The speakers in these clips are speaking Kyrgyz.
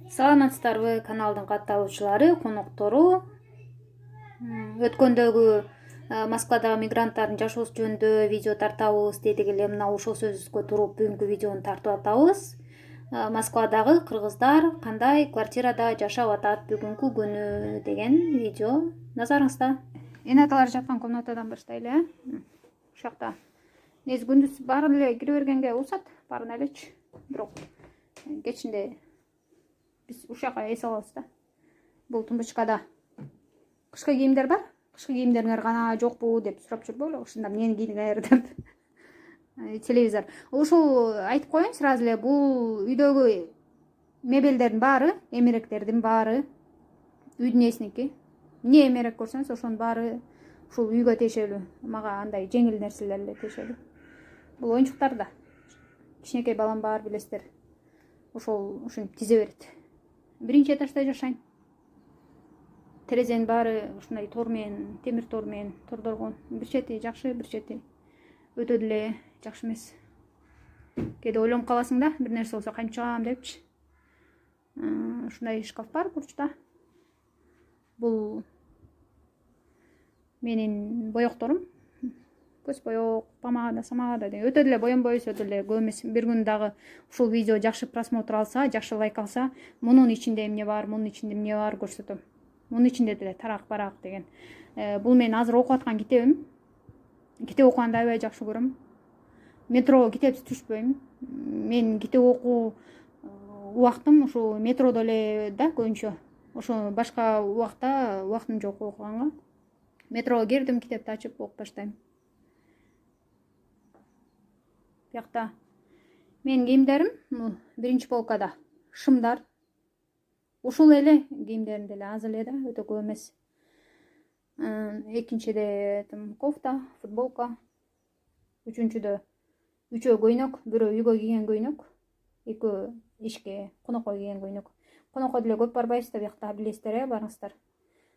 Саламатсыздарбы каналдын катталуучулары, коноктору. Өткөндөгү Москвадагы мигранттардын жашоосу жөнүндө видео тартабыз дедик эле, мына ошол сөзүбүзгө туруп бүгүнкү видеону тартып атабыз. Москвадагы кыргыздар кандай квартирада жашап атат бүгүнкү күнү деген видео назарыңызда. Эне аталар жаткан комнатадан баштайлы. Ушул жакта негизи күндүз баарын эле кире бергенге уруксат, баарын элечи. Бирок кечинде биз ушул жака эс алабыз да. Бул тумбочкада кышкы кийимдер бар. Кышкы кийимдериңер гана жокпу деп сурап жүрбөйлү. Ушунда эмнени кийиңер деп. Телевизор. Ушул айтып коеюн сразу эле, бул үйдөгү мебелдердин баары, эмеректердин баары үйдүн ээсиники. Эмне эмерек көрсөңүз ошонун баары ушул үйгө тиешелүү. Мага андай жеңил нерселер эле тиешелүү. Бул оюнчуктар да. Кичинекей балам бар, билесиздер. Ошол ушинтип тизе берет. Биринчи этажда жашайм. Терезенин баары ушундай тор менен, темир тор менен тордолгон. Бир чети жакшы, бир чети өтө деле жакшы эмес. Кээде ойлонуп каласың да, бир нерсе болсо кантип чыгам депчи. Ушундай шкаф бар бурчта. Бул менин боекторум. Көз боек, помада, самада деген өтө деле боенбойбуз, өтө деле көп эмес. Бир күн дагы ушул видео жакшы просмотр алса, жакшы лайк алса, мунун ичинде эмне бар, мунун ичинде эмне бар көрсөтөм. Мунун ичинде деле тарак-барак деген. Бул мен азыр окуп аткан китебим. Китеп окуганды аябай жакшы көрөм. Метрого китепсиз түшпөйм. Мен китеп окуу убактым ушул метродо эле да көбүнчө. Ошо башка убакта убактым жок окуганга. Метрого кирдим, китепти ачып окуп баштайм. Биякта менин кийимдерим биринчи полкада. Шымдар. Ушул эле кийимдерим деле аз эле да, өтө көп эмес. Экинчиде кофта, футболка. Үчүнчүдө үчөө көйнөк, бирөө үйгө кийген көйнөк, экөө ишке, конокко кийген көйнөк. Конокко деле көп барбайбыз да, биякта билесиздер, барыңыздар.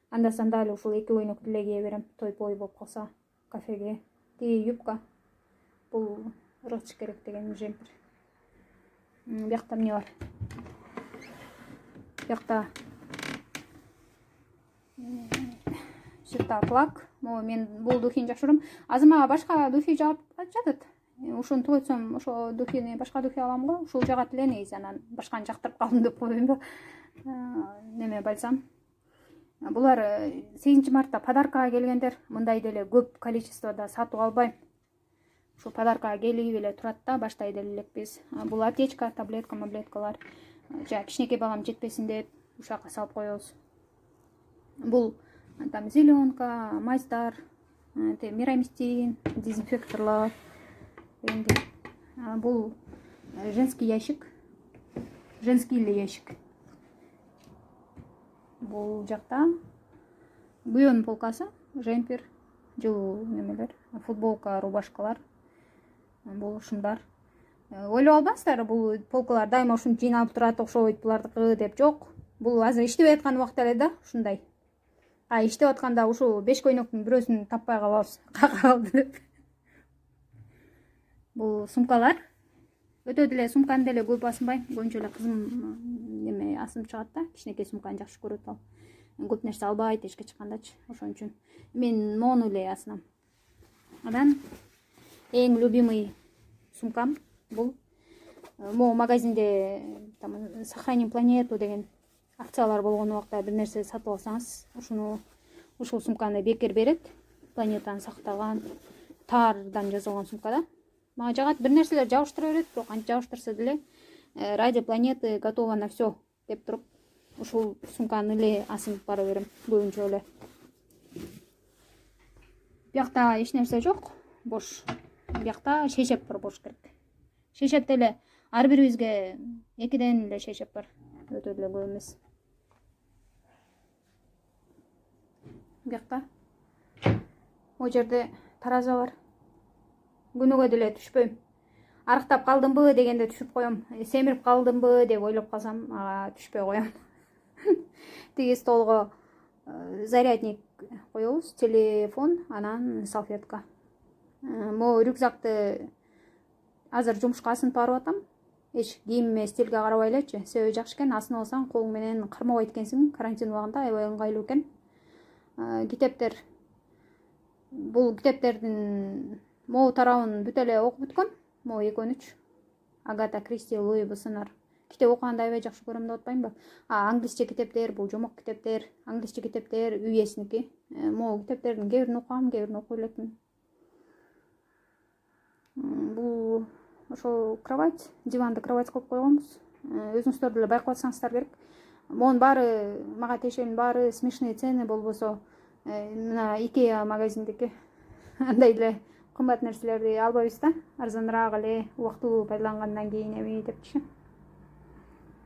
Анда санда эле ушул эки көйнөктү деле кие берем, той-пой болуп калса, кафеге. Тиги юбка. Бул ыргытыш керек деген жемпир. Биякта эмне бар? Биякта флаг. Мен бул духини жакшы көрөм. Азыр мага башка духи жагып жатат. Ушуну тойсом, ошо духини башка духи алам го. Ушул жагат эле негизи, анан башканы жактырып калдым деп койбоймбу. Неме бальзам. Булар 8 мартта подаркага келгендер. Мындай деле көп количествода сатып албайм. Ушул подаркага келип эле турат да, баштай деле элекпиз. Бул аптечка, таблеткалар. Жа кичинекей балам жетпесин деп ушул жака салып коебуз. Бул там зеленка, майздар, мирамистин, дезинфекторлор. Бул женский ящик. Женский эле ящик. Бул жакта күйөөнүн полкасы, жемпер, жылуу немелер, футболка, рубашкалар. Бул шымдар. Ойлоп албаңыздар, бул полкалар дайыма ушинтип жыйналып турат, окшойт булардыкы деп жок. Бул азыр иштебей аткан убакыт эле да, ушундай. Иштеп атканда ушул 5 көйнөктүн бирөөсүн таппай калабыз. Кага калды деп. Бул сумкалар. Өтө деле сумканы деле көп басынбайм. Көбүнчө эле кызым неме асынып чыгат да, кичинекей сумканы жакшы көрөт ал. Көп нерсе албайт эшикке чыккандачы, ошон үчүн мен мону эле асынам. Анан эң любимый сумкам бул. Могу магазинде там Сохраним планету деген акциялар болгон убакта бир нерсе сатып алсаңыз, ушул сумканы бекер берет. Планетаны сактаган, таардан жазылган сумка да. Мага жагат, бир нерселер жабыштыра берет, бирок кантип жабыштырса деле ради планеты готова на все деп туруп, ушул сумканы эле асынып бара берем көбүнчө эле. Биякта эч нерсе жок, бош. Биякта шешеп бар болуш керек. Шешеп деле ар бирибизге 2ден эле шешеп бар. Өтө деле көп эмес. Биякта о жерде тараза бар. Күнүгө деле түшпөйм. Арыктап калдымбы дегенде түшүп коем. Семирип калдымбы деп ойлоп калсам, түшпөй коем. Тиги столго зарядник коебуз, телефон, анан салфетка. Могу рюкзакты азыр жумушка асынып барып атам. эч кийимиме стилге карабай элечи. Себеби жакшы экен, астын алсаң колуң менен кармабайт экенсиң. Карантин убагында аябай ыңгайлуу экен. Китептер, бул китептердин могу тарабын бүт эле окуп бүткөм. Могу 2-3 Агата Кристи, Луи Буссенар китеп окуганды аябай жакшы көрөм деп атпаймынбы? Англисче китептер, бул жомок китептер, англисче китептер үй ээсиники. Могу китептердин кээ бирин окугам, кээ бирин окуй элекмин. Бул ошол кровать, диванды кровать кылып койгонбуз. Өзүңүздөр деле байкап атсаңыздар керек. Монун баары, мага тиешенин баары смешные цены, болбосо мына Икеа магазиндики андай эле кымбат нерселерди албайбыз да, арзаныраак эле убактылуу пайдалангандан кийин эми депчи.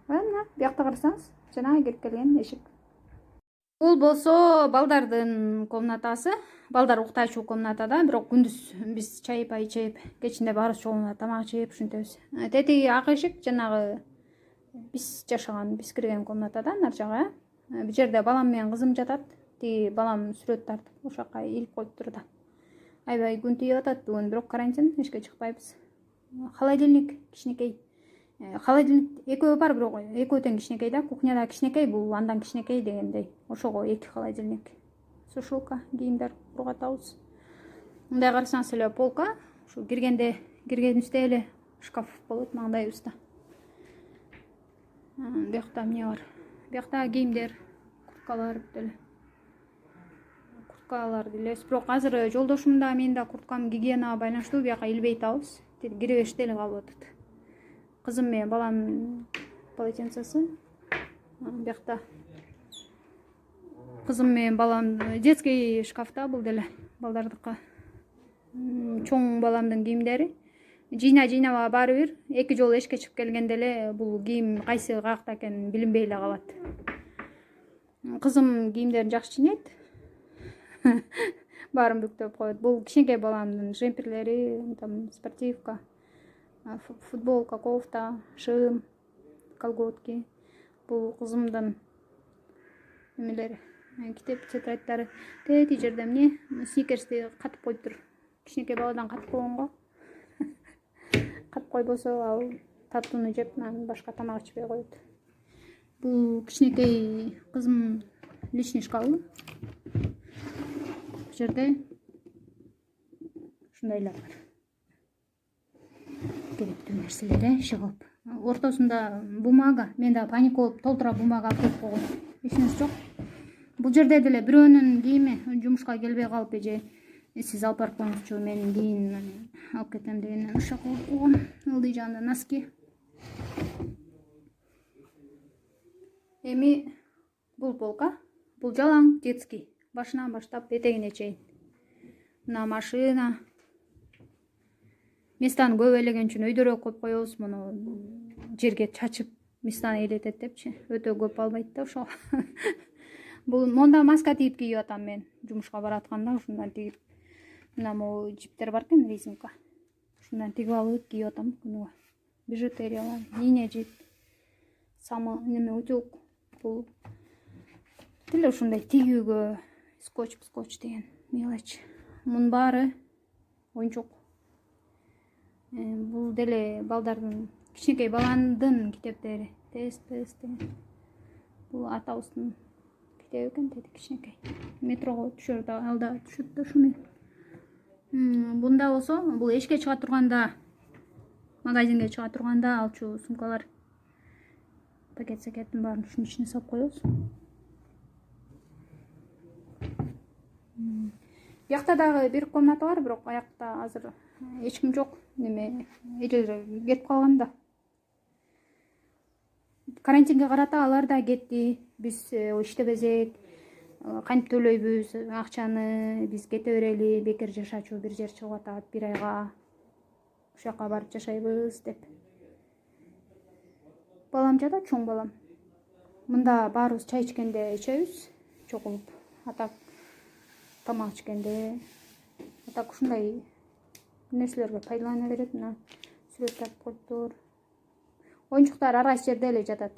Мына биякта карасаңыз, жана кирип келген эшик. Бул болсо балдардын комнатасы. Балдар уктачу комнатада, бирок күндүз биз чай пай ичип, кечинде баарыбыз чогулуп тамак жеп ушинтебиз. Тетиги ак эшик жанагы биз жашаган, биз кирген комнатада, нар жагы. Бул жерде балам менен кызым жатат. Тиги балам сүрөт тартып ошол жака илип коюптур да. Аябай күн тийип атат бүгүн, бирок карантин, эшикке чыкпайбыз. Холодильник кичинекей. Холодильник экөө бар, бирок экөө тең кичинекей да. Кухняда кичинекей, бул андан кичинекей дегендей. Ошого 2 холодильник. Сушилка, кийимдер кургатабыз. Мындай карасаңыз эле полка, ушу киргенибизде эле шкаф болот маңдайыбызда. Биякта эмне бар? Биякта кийимдер, курткалар деле. Курткалар деле. Бирок азыр жолдошум да, мен да курткам гигиенага байланыштуу бияка илбей атабыз. Кире бериште эле калып атат. Кызым менен балам полотенцеси. Биякта кызым менен балам детский шкафта, бул деле балдардыкы. Чоң баламдын кийимдери. Жыйнабага баары бир. 2 жолу эшикке чыгып келгенде эле бул кийим кайсы каякта экенин билинбей эле калат. Кызым кийимдерин жакшы жыйнайт. Баарын бүктөп коет. Бул кичинекей баламдын жемперлери, там спортивка, футболка, кофта, шым, колготки. Бул кызымдын эмелери, китеп тетрадьдары. Тети жерде эмне? Сникерсти катып коюптур. Кичинекей баладан катып койгонго. Катып койбосо ал таттууну жеп, анан башка тамак ичпей коет. Бул кичинекей кызым личный шкафы. Бул жерде ушундайлар бар. Керектүү нерселер чыгып. Ортосунда бумага. Мен да паник болуп толтура бумага алып келип койгом. Эчинеси жок. Бул жерде деле бирөөнүн кийими жумушка келбей калып же сиз алып барып коюңузчу, мен кийин алып кетем дегенден ушак болуп койгом. Ылдый жагында носки. Эми бул полка, бул жалаң детский, башынан баштап этегине чейин. Мына машина. Местаны көп элеген үчүн өйдөрөөк коюп коебуз, муну жерге чачып местаны ээлетет депчи. Өтө көп албайт да ошол. Бул монда маска тигип кийип атам мен. Жумушка баратканда ушундан тигип. Мына могу жиптер бар экен, резинка. Ушундан тигип алып кийип атам күнүгө. Бижутериялар, линия жип, самы неме утюг. Бул деле ушундай тигүүгө скотч деген мелочь. Мунун баары оюнчук. Бул деле балдардын, кичинекей баландын китептери. Тест деген. Бул атабыздын китеби экен, деди кичинекей. Метрого түшөр да, алда түшөт да ушуну. Бунда болсо, бул эшикке чыга турганда, магазинге чыга турганда алчу сумкалар. Пакет-секеттин баарын ушунун ичине салып коебуз. Биякта дагы бир комната бар, бирок аякта азыр эч ким жок. Неме, элер кетип калган да. Карантинге карата алар да кетти. Биз иштебесек, кантип төлөйбүз акчаны, биз кете берели, бекер жашачу бир жер чыгып атат, 1 айга. Ошол жака барып жашайбыз деп. Балам жатат, чоң балам. Мында баарыбыз чай ичкенде ичебиз, чогулуп. Атак тамак ичкенде, атак ушундай нерселерге пайдалана берет. Мына сүрөт тартып коюптур. Оюнчуктар ар кайсы жерде эле жатат.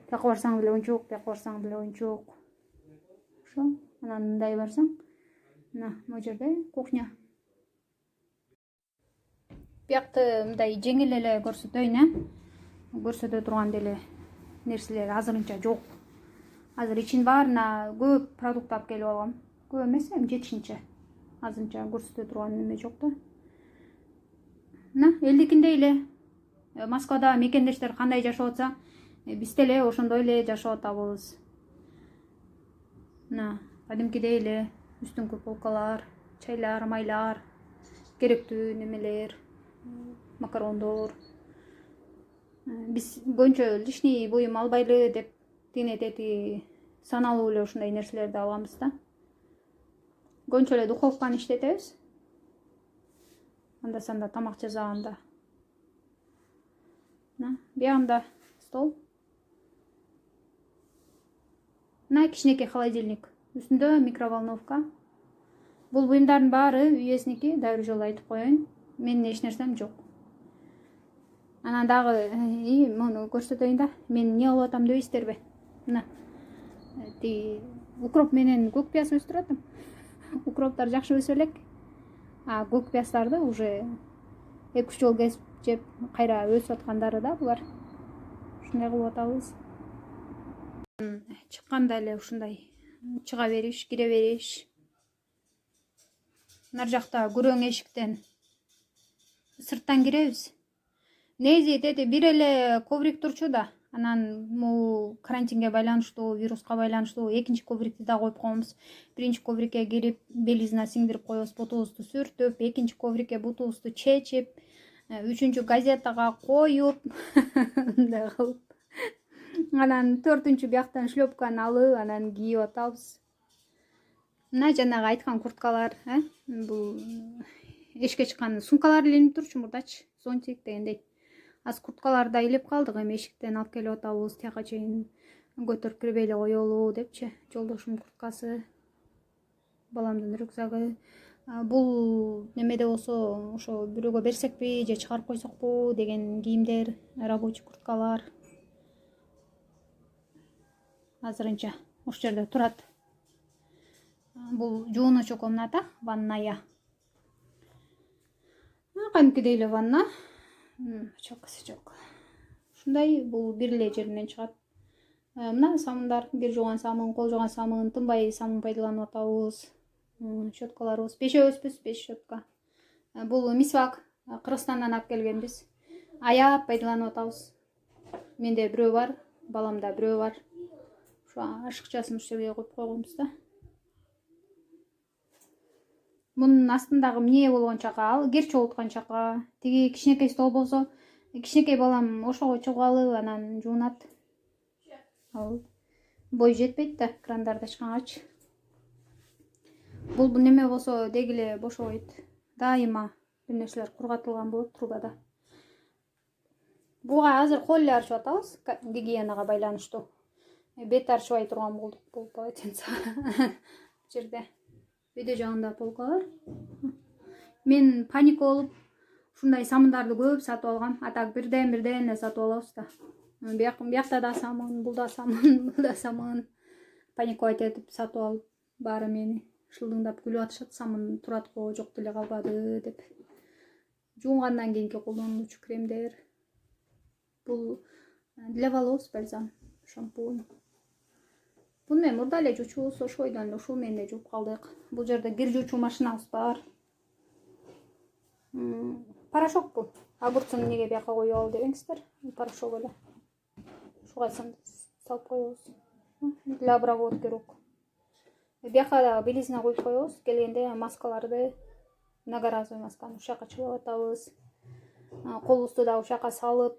Бияка барсаң деле оюнчук, бияка барсаң деле оюнчук. Ошо, анан мындай барсаң, мына могу жерде кухня. Биякты мындай жеңил эле көрсөтөйүн, көрсөтө турган деле нерселер азырынча жок. Азыр ичин баарына көп продукт алып келип алгам. Көп эмес, эми жетишинче. Азырынча көрсөтө турган неме жок да. Мына элдикиндей эле. Москвада мекендештер кандай жашап атса, биз деле ошондой эле жашап атабыз. Мына кадимкидей эле үстүңкү полкалар, чайлар, майлар, керектүү немелер, макарондор. Биз көбүнчө лишний буюм албайлы деп тине тети саналуу эле ушундай нерселерди алабыз да. Көбүнчө эле духовканы иштетебиз. Анда-санда тамак жасаганда. Биягында стол. Мына кичинекей холодильник. Үстүндө микроволновка. Бул буюмдардын баары үйесиники, дагы бир жолу айтып коеюн. Менин эч нерсем жок. Анан дагы муну көрсөтөйүн да. Мен эмне кылып атам дебейсиздерби? Мына. Укроп менен көк пияз өстүрүп атам. Укроптар жакшы өсө элек. Көк пияздарды уже 2-3 жол кесип жеп кайра өсүп аткандары да булар. Ушундай кылып атабыз. Чыкканда эле ушундай чыга бериш, кире бериш. Нар жакта күрөң эшиктен сырттан киребиз. Негизи тети бир эле коврик турчу да. Анан могу карантинге байланыштуу, вируска байланыштуу экинчи коврикти да коюп койгонбуз. Биринчи коврикке кирип, белибизине сиңдирип коебуз, бутубузду сүртүп, экинчи коврикке бутубузду чечип, үчүнчү газетага коюп, мындай кылып. Анан төртүнчү бияктан шлёпканы алып, анан кийип атабыз. Мына жанагы айткан курткалар, бул эшикке чыккан сумкалар илинип турчу мурдачы, зонтик дегендей. Аз курткаларды да илеп калдык, эми эшиктен алып келип атабыз, тияка чейин көтөрүп кирбей эле коелу депчи. Жолдошумдун курткасы, баламдын рюкзагы. Бул немеде болсо ошо бирөөгө берсекпи же чыгарып койсокпу деген кийимдер, рабочий курткалар. Азырынча ошол жерде турат. Бул жуунучу комната, ванная. Кадимкидей эле ванна. Чокасы жок. Ушундай, бул бир эле жеринен чыгат. Мына самындар, кир жууган самын, кол жууган самын, тынбай самын пайдаланып атабыз. Щеткаларыбыз, бешөөбүзбүз, 5 щетка. Бул мисвак, Кыргызстандан алып келгенбиз. Аяп пайдаланып атабыз. Менде бирөө бар, баламда бирөө бар. Ошо ашыкчасын ушул жерге коюп койгонбуз да. Мунун астындагы эмне болгон чака, ал кер чогулткан чака. Тиги кичинекей стол болсо, кичинекей балам ошого чыгып анан жуунат. Ал бой жетпейт да, крандарды ачкангачы. Бул неме болсо деги эле бошобойт. Дайыма бир нерселер кургатылган болот трубада. Буга азыр кол эле арчып атабыз, гигиенага байланыштуу. Бет арчыбай турган болдук бул полотенце. Жерде видео жагында полкалар. Мен паника болуп ушундай самындарды көп сатып алгам. Атак бирден эле сатып алабыз да. Биякта да самын, бул да самын, бул да самын. Паниковать этип сатып алып, баары мени шылдыңдап күлүп атышат. Самын турат го, жок деле калбады деп. Жуунгандан кийинки колдонулуучу кремдер. Бул для волос бальзам, шампунь. Буну мен мурда эле жуучубуз, ошол бойдон эле ушул менен эле жууп калдык. Бул жерде кир жуучу машинабыз бар. Порошок бул. Огурцун эмнеге бияка коюп ал дебеңиздер. Порошок эле. Ушугайсын салып коебуз. Для обработки рук. Бияка да белизине коюп коебуз. Келгенде маскаларды, многоразовый масканы ушака чыгып атабыз. Колубузду да ушака салып,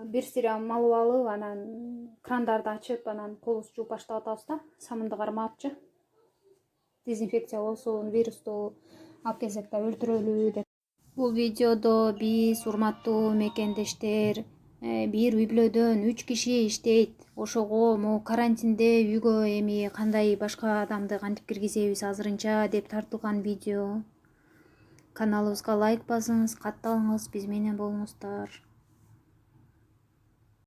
бир сыйра малып алып, анан крандарды ачып, анан колубузду жууп баштап атабыз да, самынды кармапчы. Дезинфекция болсун, вирусту алып келсек да өлтүрөлү деп. Бул видеодо биз, урматтуу мекендештер, бир үй бүлөдөн 3 киши иштейт. Ошого могу карантинде үйгө эми кандай башка адамды кантип киргизебиз азырынча деп тартылган видео. Каналыбызга лайк басыңыз, катталыңыз, биз менен болуңуздар.